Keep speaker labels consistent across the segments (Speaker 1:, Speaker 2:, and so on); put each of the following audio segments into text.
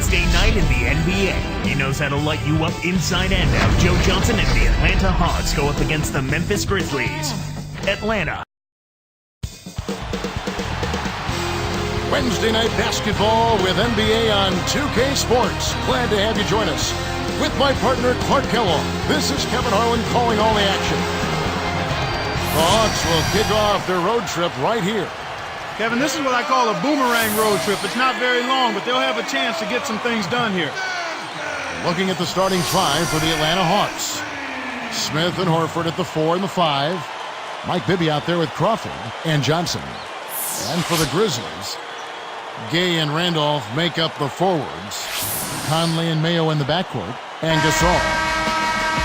Speaker 1: Wednesday night in the NBA. He knows how to light you up inside and out. Joe Johnson and the Atlanta Hawks go up against the Memphis Grizzlies. Atlanta.
Speaker 2: Wednesday night basketball with NBA on 2K Sports. Glad to have you join us. With my partner, Clark Kellogg, this is Kevin Harlan calling all the action. The Hawks will kick off their road trip right here.
Speaker 3: Kevin, this is what I call a boomerang road trip. It's not very long, but they'll have a chance to get some things done here.
Speaker 2: Looking at the starting five for the Atlanta Hawks. Smith and Horford at the 4 and the 5. Mike Bibby out there with Crawford and Johnson. And for the Grizzlies, Gay and Randolph make up the forwards. Conley and Mayo in the backcourt. And Gasol.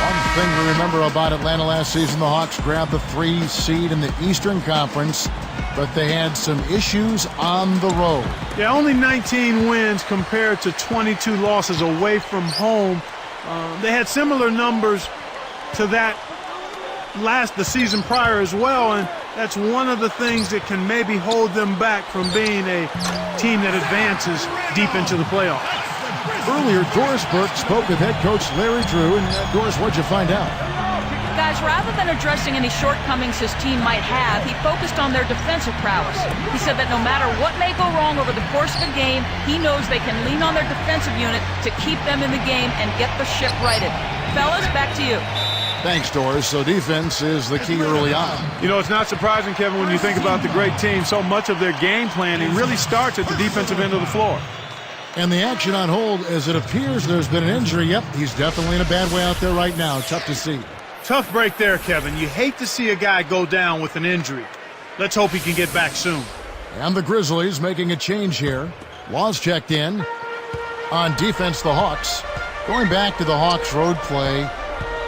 Speaker 2: One thing to remember about Atlanta last season, the Hawks grabbed the 3 seed in the Eastern Conference, but they had some issues on the road.
Speaker 3: Yeah, only 19 wins compared to 22 losses away from home. They had similar numbers to that the season prior as well, and that's one of the things that can maybe hold them back from being a team that advances deep into the playoffs.
Speaker 2: Earlier, Doris Burke spoke with head coach Larry Drew, and Doris, what'd you find out?
Speaker 4: Guys, rather than addressing any shortcomings his team might have, he focused on their defensive prowess. He said that no matter what may go wrong over the course of a game, he knows they can lean on their defensive unit to keep them in the game and get the ship righted. Fellas, back to you.
Speaker 2: Thanks, Doris. So defense is the key early on.
Speaker 3: You know, it's not surprising, Kevin, when you think about the great team. So much of their game planning really starts at the defensive end of the floor.
Speaker 2: And the action on hold, as it appears there's been an injury. Yep, he's definitely in a bad way out there right now. Tough to see.
Speaker 3: Tough break there, Kevin. You hate to see a guy go down with an injury. Let's hope he can get back soon.
Speaker 2: And the Grizzlies making a change here. Laws checked in. On defense, the Hawks. Going back to the Hawks' road play,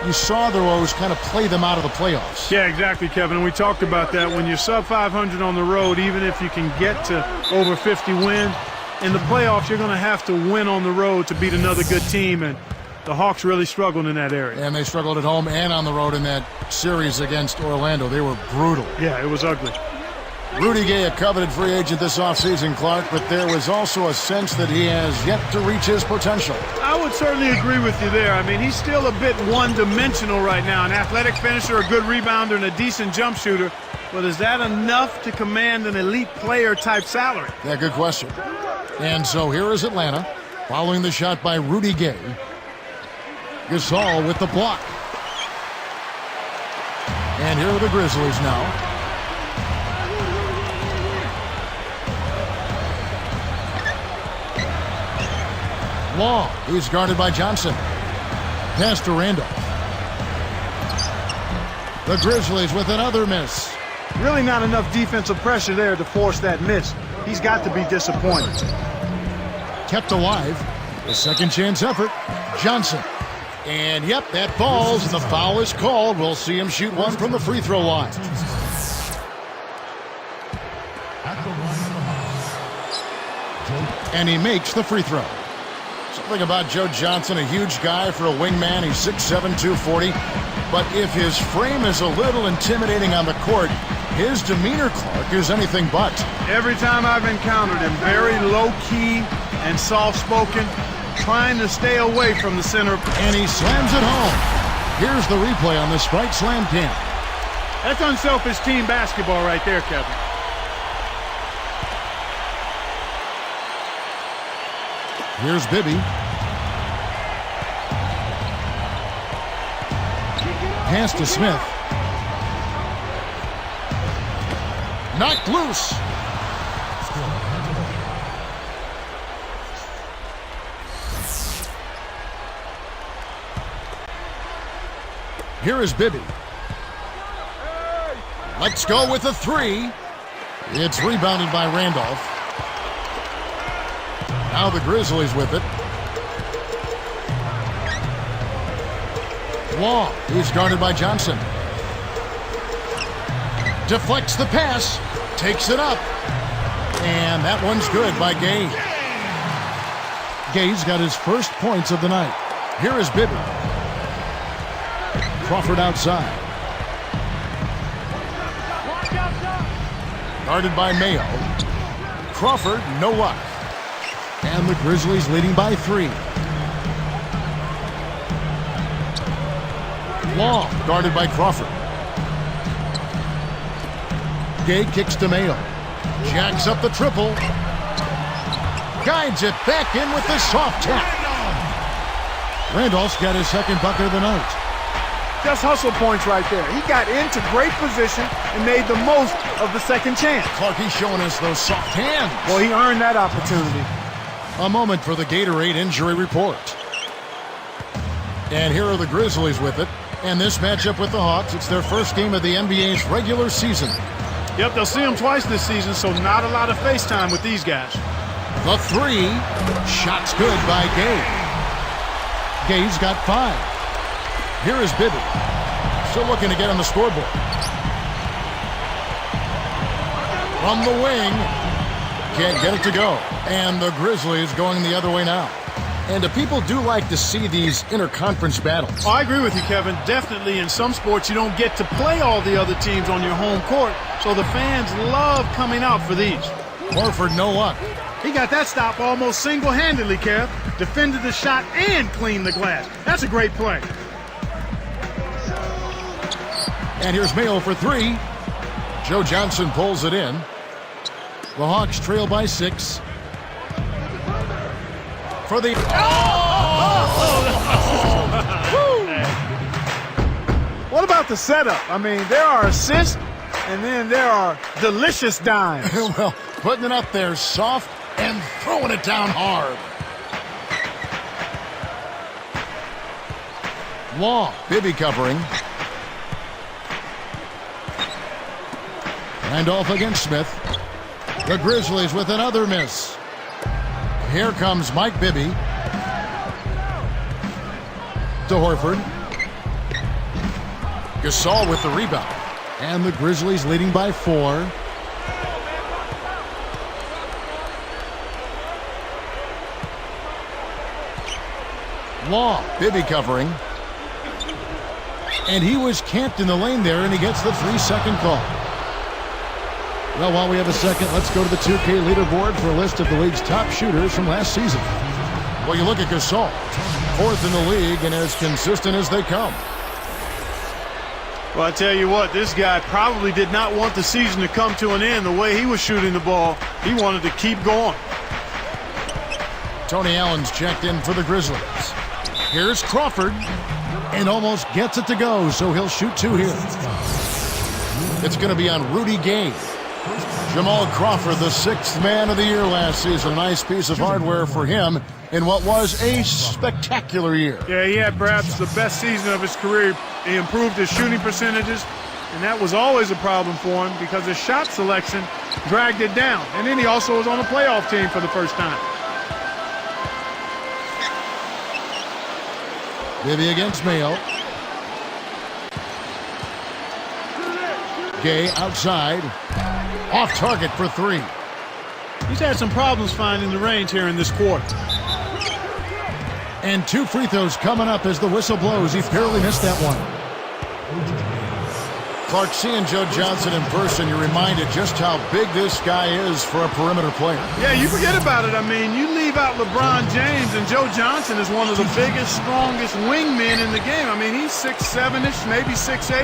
Speaker 2: you saw the Rose kind of play them out of the playoffs.
Speaker 3: Yeah, exactly, Kevin. And we talked about that. When you're sub 500 on the road, even if you can get to over 50 wins, in the playoffs, you're going to have to win on the road to beat another good team, and the Hawks really struggled in that area.
Speaker 2: And they struggled at home and on the road in that series against Orlando. They were brutal.
Speaker 3: Yeah, it was ugly.
Speaker 2: Rudy Gay, a coveted free agent this offseason, Clark, but there was also a sense that he has yet to reach his potential.
Speaker 3: I would certainly agree with you there. I mean, he's still a bit one-dimensional right now. An athletic finisher, a good rebounder, and a decent jump shooter. But is that enough to command an elite player-type salary?
Speaker 2: Yeah, good question. And so here is Atlanta, following the shot by Rudy Gay. Gasol with the block. And here are the Grizzlies now. Long, he's guarded by Johnson. Pass to Randolph. The Grizzlies with another miss.
Speaker 3: Really not enough defensive pressure there to force that miss. He's got to be disappointed.
Speaker 2: Kept alive. The second chance effort. Johnson. And yep, that falls. The foul is called. We'll see him shoot one from the free throw line. And he makes the free throw. Something about Joe Johnson, a huge guy for a wingman. He's 6'7", 240. But if his frame is a little intimidating on the court, his demeanor, Clark, is anything but.
Speaker 3: Every time I've encountered him, very low-key and soft-spoken, trying to stay away from the center.
Speaker 2: And he slams it home. Here's the replay on the Sprite Slam pin.
Speaker 3: That's unselfish team basketball right there, Kevin.
Speaker 2: Here's Bibby. Pass to Smith. Knocked loose. Here is Bibby. Let's go with a 3. It's rebounded by Randolph. Now the Grizzlies with it. Long, he's guarded by Johnson. Deflects the pass, takes it up. And that one's good by Gay. Gay's got his first points of the night. Here is Bibby. Crawford outside. Guarded by Mayo. Crawford, no luck. And the Grizzlies leading by 3. Long, guarded by Crawford. Gay kicks to Mayo. Jacks up the triple. Guides it back in with the soft tap. Randolph's got his second bucket of the night.
Speaker 3: Just hustle points right there. He got into great position and made the most of the second chance.
Speaker 2: Clarkie's showing us those soft hands.
Speaker 3: Well, he earned that opportunity.
Speaker 2: A moment for the Gatorade injury report. And here are the Grizzlies with it. And this matchup with the Hawks, it's their first game of the NBA's regular season.
Speaker 3: Yep, they'll see them twice this season, so not a lot of face time with these guys.
Speaker 2: The 3. Shot's good by Gay. Gay's got 5. Here is Bibby. Still looking to get on the scoreboard. From the wing. Can't get it to go. And the Grizzlies going the other way now. And people do like to see these interconference battles.
Speaker 3: Oh, I agree with you, Kevin. Definitely in some sports you don't get to play all the other teams on your home court, so the fans love coming out for these.
Speaker 2: Horford, no luck.
Speaker 3: He got that stop almost single-handedly, Kev. Defended the shot and cleaned the glass. That's a great play.
Speaker 2: And here's Mayo for 3. Joe Johnson pulls it in. The Hawks trail by 6. For the...
Speaker 3: What about the setup? I mean, there are assists, and then there are delicious dimes.
Speaker 2: Well, putting it up there soft and throwing it down hard. Long, Bibby covering. Randolph against Smith. The Grizzlies with another miss. Here comes Mike Bibby. To Horford. Gasol with the rebound. And the Grizzlies leading by 4. Long, Bibby covering. And he was camped in the lane there, and he gets the 3-second call. Well, while we have a second, let's go to the 2K leaderboard for a list of the league's top shooters from last season. Well, you look at Gasol, 4th in the league and as consistent as they come.
Speaker 3: Well, I tell you what, this guy probably did not want the season to come to an end the way he was shooting the ball. He wanted to keep going.
Speaker 2: Tony Allen's checked in for the Grizzlies. Here's Crawford, and almost gets it to go, so he'll shoot 2 here. It's going to be on Rudy Gay. Jamal Crawford, the 6th man of the year last season. A nice piece of hardware for him in what was a spectacular year.
Speaker 3: Yeah, he had perhaps the best season of his career. He improved his shooting percentages, and that was always a problem for him because his shot selection dragged it down. And then he also was on a playoff team for the first time.
Speaker 2: Bibby against Mayo. Gay outside. Off target for 3.
Speaker 3: He's had some problems finding the range here in this quarter.
Speaker 2: And 2 free throws coming up as the whistle blows. He barely missed that one. Clark, seeing Joe Johnson in person, you're reminded just how big this guy is for a perimeter player.
Speaker 3: Yeah, you forget about it. I mean, you leave out LeBron James, and Joe Johnson is one of the biggest, strongest wingmen in the game. I mean, he's 6'7"-ish, maybe 6'8",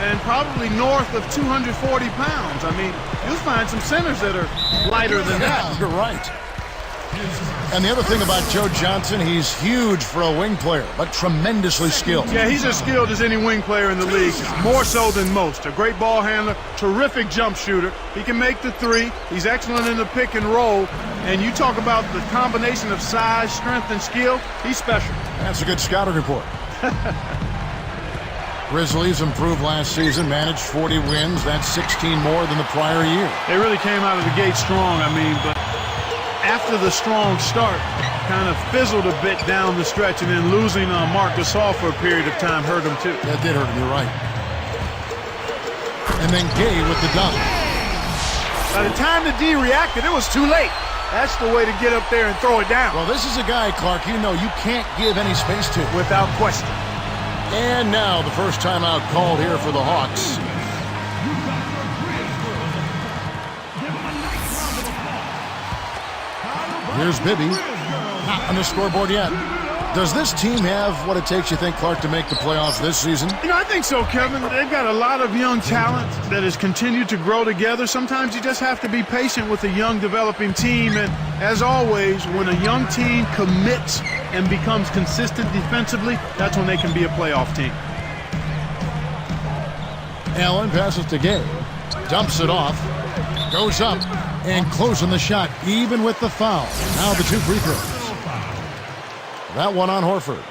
Speaker 3: and probably north of 240 pounds. I mean, you'll find some centers that are lighter than that.
Speaker 2: You're right. And the other thing about Joe Johnson, he's huge for a wing player, but tremendously skilled.
Speaker 3: Yeah, he's as skilled as any wing player in the league, more so than most. A great ball handler, terrific jump shooter. He can make the 3. He's excellent in the pick and roll. And you talk about the combination of size, strength, and skill, he's special.
Speaker 2: That's a good scouting report. Grizzlies improved last season, managed 40 wins. That's 16 more than the prior year.
Speaker 3: They really came out of the gate strong, I mean, but after the strong start, kind of fizzled a bit down the stretch, and then losing Marc Gasol for a period of time hurt him too.
Speaker 2: That did hurt him, you're right. And then Gay with the dunk.
Speaker 3: By the time the D reacted, it was too late. That's the way to get up there and throw it down.
Speaker 2: Well, this is a guy, Clark, you know you can't give any space to.
Speaker 3: Without question.
Speaker 2: And now the first timeout called here for the Hawks. Here's Bibby. Not on the scoreboard yet. Does this team have what it takes, you think, Clark, to make the playoffs this season?
Speaker 3: I think so, Kevin. They've got a lot of young talent that has continued to grow together. Sometimes you just have to be patient with a young developing team. And as always, when a young team commits and becomes consistent defensively, that's when they can be a playoff team.
Speaker 2: Allen passes to Gay. Dumps it off. Goes up and closing the shot, even with the foul. Now the 2 free throws. That one on Horford.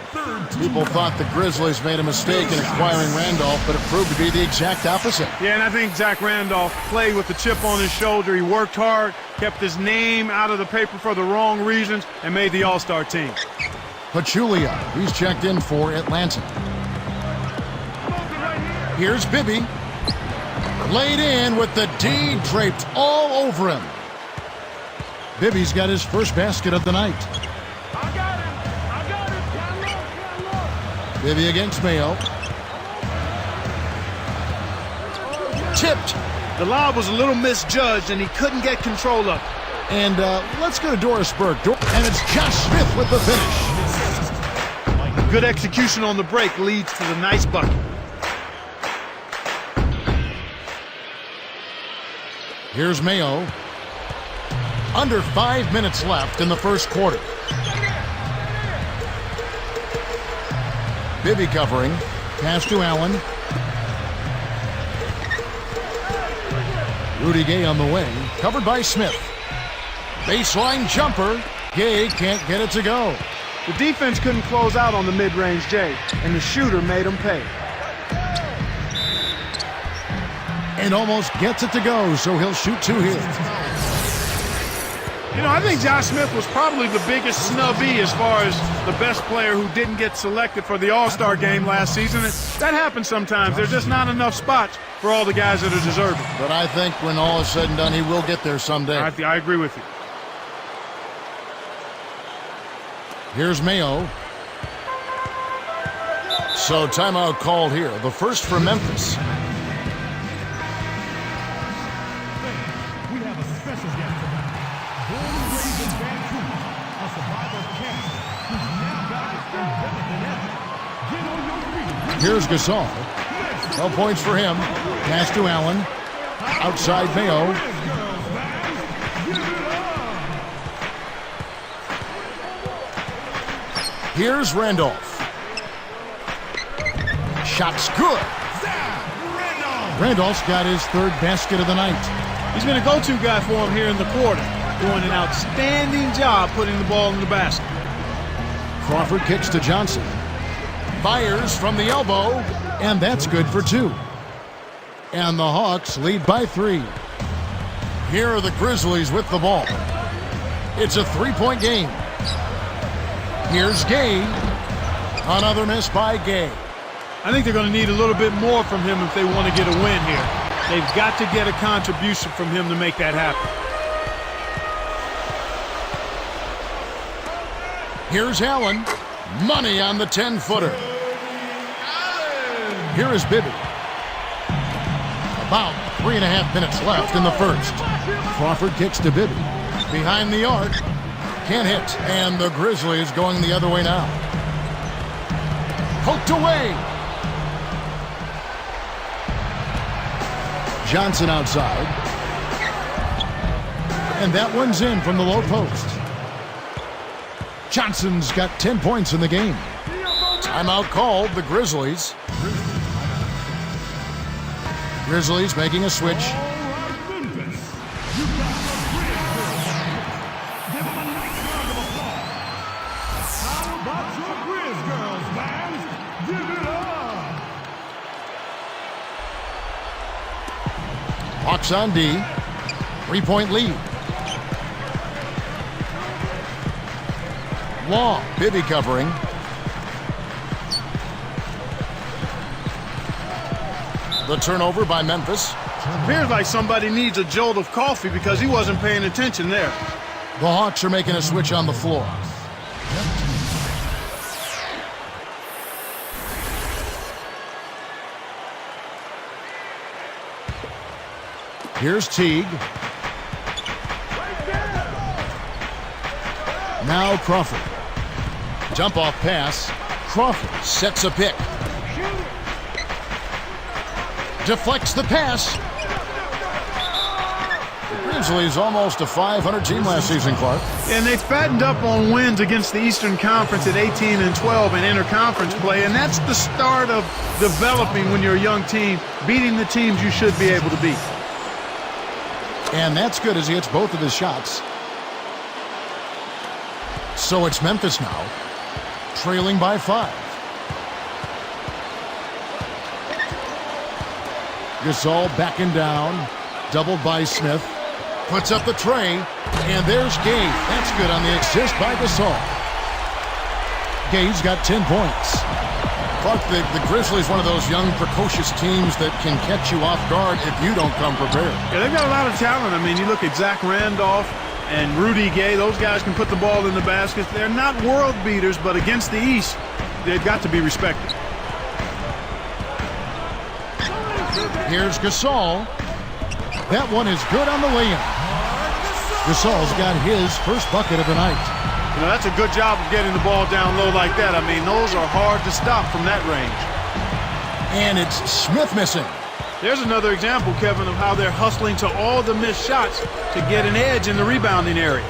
Speaker 2: People thought the Grizzlies made a mistake in acquiring Randolph, but it proved to be the exact opposite.
Speaker 3: Yeah, and I think Zach Randolph played with the chip on his shoulder. He worked hard, kept his name out of the paper for the wrong reasons, and made the All-Star team.
Speaker 2: Pachulia, he's checked in for Atlanta. Here's Bibby. Laid in with the D draped all over him. Bibby's got his first basket of the night. Bibby against Mayo. Tipped.
Speaker 3: The lob was a little misjudged, and he couldn't get control of it.
Speaker 2: And let's go to Doris Burke. And it's Josh Smith with the finish.
Speaker 3: Good execution on the break leads to the nice bucket.
Speaker 2: Here's Mayo. Under 5 minutes left in the first quarter. Bibby covering. Pass to Allen. Rudy Gay on the way. Covered by Smith. Baseline jumper. Gay can't get it to go.
Speaker 3: The defense couldn't close out on the mid-range J, and the shooter made him pay.
Speaker 2: And almost gets it to go, so he'll shoot 2 here.
Speaker 3: I think Josh Smith was probably the biggest snubby as far as the best player who didn't get selected for the All-Star game last season. And that happens sometimes. There's just not enough spots for all the guys that are deserving.
Speaker 2: But I think when all is said and done, he will get there someday.
Speaker 3: I agree with you.
Speaker 2: Here's Mayo. So timeout called here. The first for Memphis. Here's Gasol. No points for him. Pass to Allen. Outside Mayo. Here's Randolph. Shot's good. Randolph's got his 3rd basket of the night.
Speaker 3: He's been a go-to guy for him here in the quarter, doing an outstanding job putting the ball in the basket.
Speaker 2: Crawford kicks to Johnson. Fires from the elbow, and that's good for 2. And the Hawks lead by 3. Here are the Grizzlies with the ball. It's a 3-point game. Here's Gay. Another miss by Gay.
Speaker 3: I think they're going to need a little bit more from him if they want to get a win here. They've got to get a contribution from him to make that happen.
Speaker 2: Here's Allen. Money on the 10-footer. Here is Bibby. About 3.5 minutes left in the first. Crawford kicks to Bibby. Behind the arc. Can't hit. And the Grizzlies going the other way now. Poked away. Johnson outside. And that one's in from the low post. Johnson's got 10 points in the game. Timeout called, the Grizzlies. Grizzlies making a switch. Hawks on D. 3-point lead. Long. Bibby covering. The turnover by Memphis.
Speaker 3: Appears like somebody needs a jolt of coffee because he wasn't paying attention there.
Speaker 2: The Hawks are making a switch on the floor. Here's Teague. Now Crawford. Dump off pass. Crawford sets a pick. Deflects the pass. The Grizzlies almost a 500 team last season, Clark.
Speaker 3: And they fattened up on wins against the Eastern Conference at 18-12 in interconference play, and that's the start of developing when you're a young team, beating the teams you should be able to beat.
Speaker 2: And that's good as he hits both of his shots. So it's Memphis now, trailing by 5. Gasol backing down, doubled by Smith. Puts up the tray, and there's Gay. That's good on the assist by Gasol. Gay's got 10 points. Clark, the Grizzlies, one of those young, precocious teams that can catch you off guard if you don't come prepared.
Speaker 3: Yeah, they've got a lot of talent. I mean, you look at Zach Randolph and Rudy Gay. Those guys can put the ball in the basket. They're not world beaters, but against the East, they've got to be respected.
Speaker 2: Here's Gasol. That one is good on the lay-in. Gasol's got his first bucket of the night.
Speaker 3: You know, that's a good job of getting the ball down low like that. I mean, those are hard to stop from that range.
Speaker 2: And it's Smith missing.
Speaker 3: There's another example, Kevin, of how they're hustling to all the missed shots to get an edge in the rebounding area.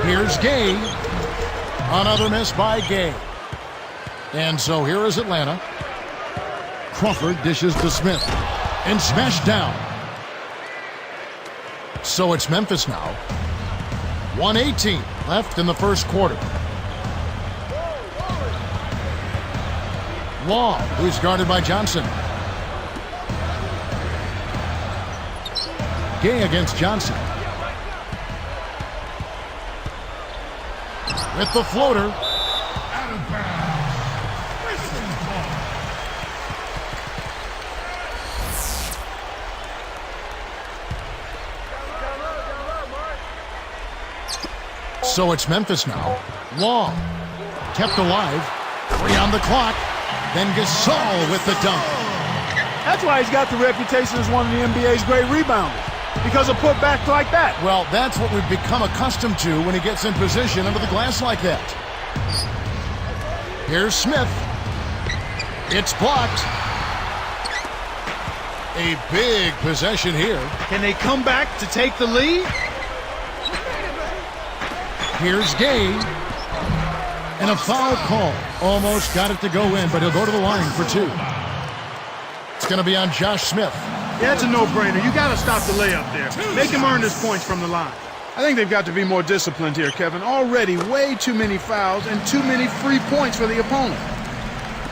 Speaker 2: Here's Gay. Another miss by Gay. And so here is Atlanta. Crawford dishes to Smith and smashed down. So it's Memphis now. 1:18 left in the first quarter. Long, who's guarded by Johnson. Gay against Johnson. With the floater. So it's Memphis now. Long. Kept alive. 3 on the clock. Then Gasol with the dunk.
Speaker 3: That's why he's got the reputation as one of the NBA's great rebounders. Because of putbacks like that.
Speaker 2: Well, that's what we've become accustomed to when he gets in position under the glass like that. Here's Smith. It's blocked. A big possession here.
Speaker 3: Can they come back to take the lead?
Speaker 2: Here's Gay. And a foul call. Almost got it to go in, but he'll go to the line for 2. It's going to be on Josh Smith.
Speaker 3: Yeah, it's a no-brainer. You got to stop the layup there. Make him earn his points from the line. I think they've got to be more disciplined here, Kevin. Already way too many fouls and too many free points for the opponent.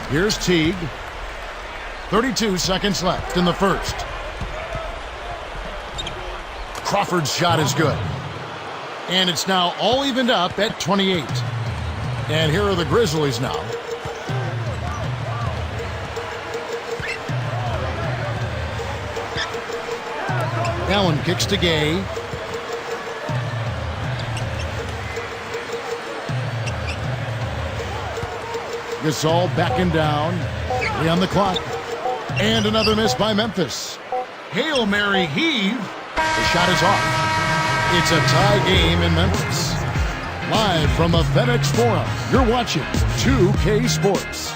Speaker 2: Here's Teague. 32 seconds left in the first. Crawford's shot is good. And it's now all evened up at 28. And here are the Grizzlies now. Allen kicks to Gay. Gasol backing down. 3 on the clock. And another miss by Memphis. Hail Mary heave. The shot is off. It's a tie game in Memphis. Live from the FedEx Forum, you're watching 2K Sports.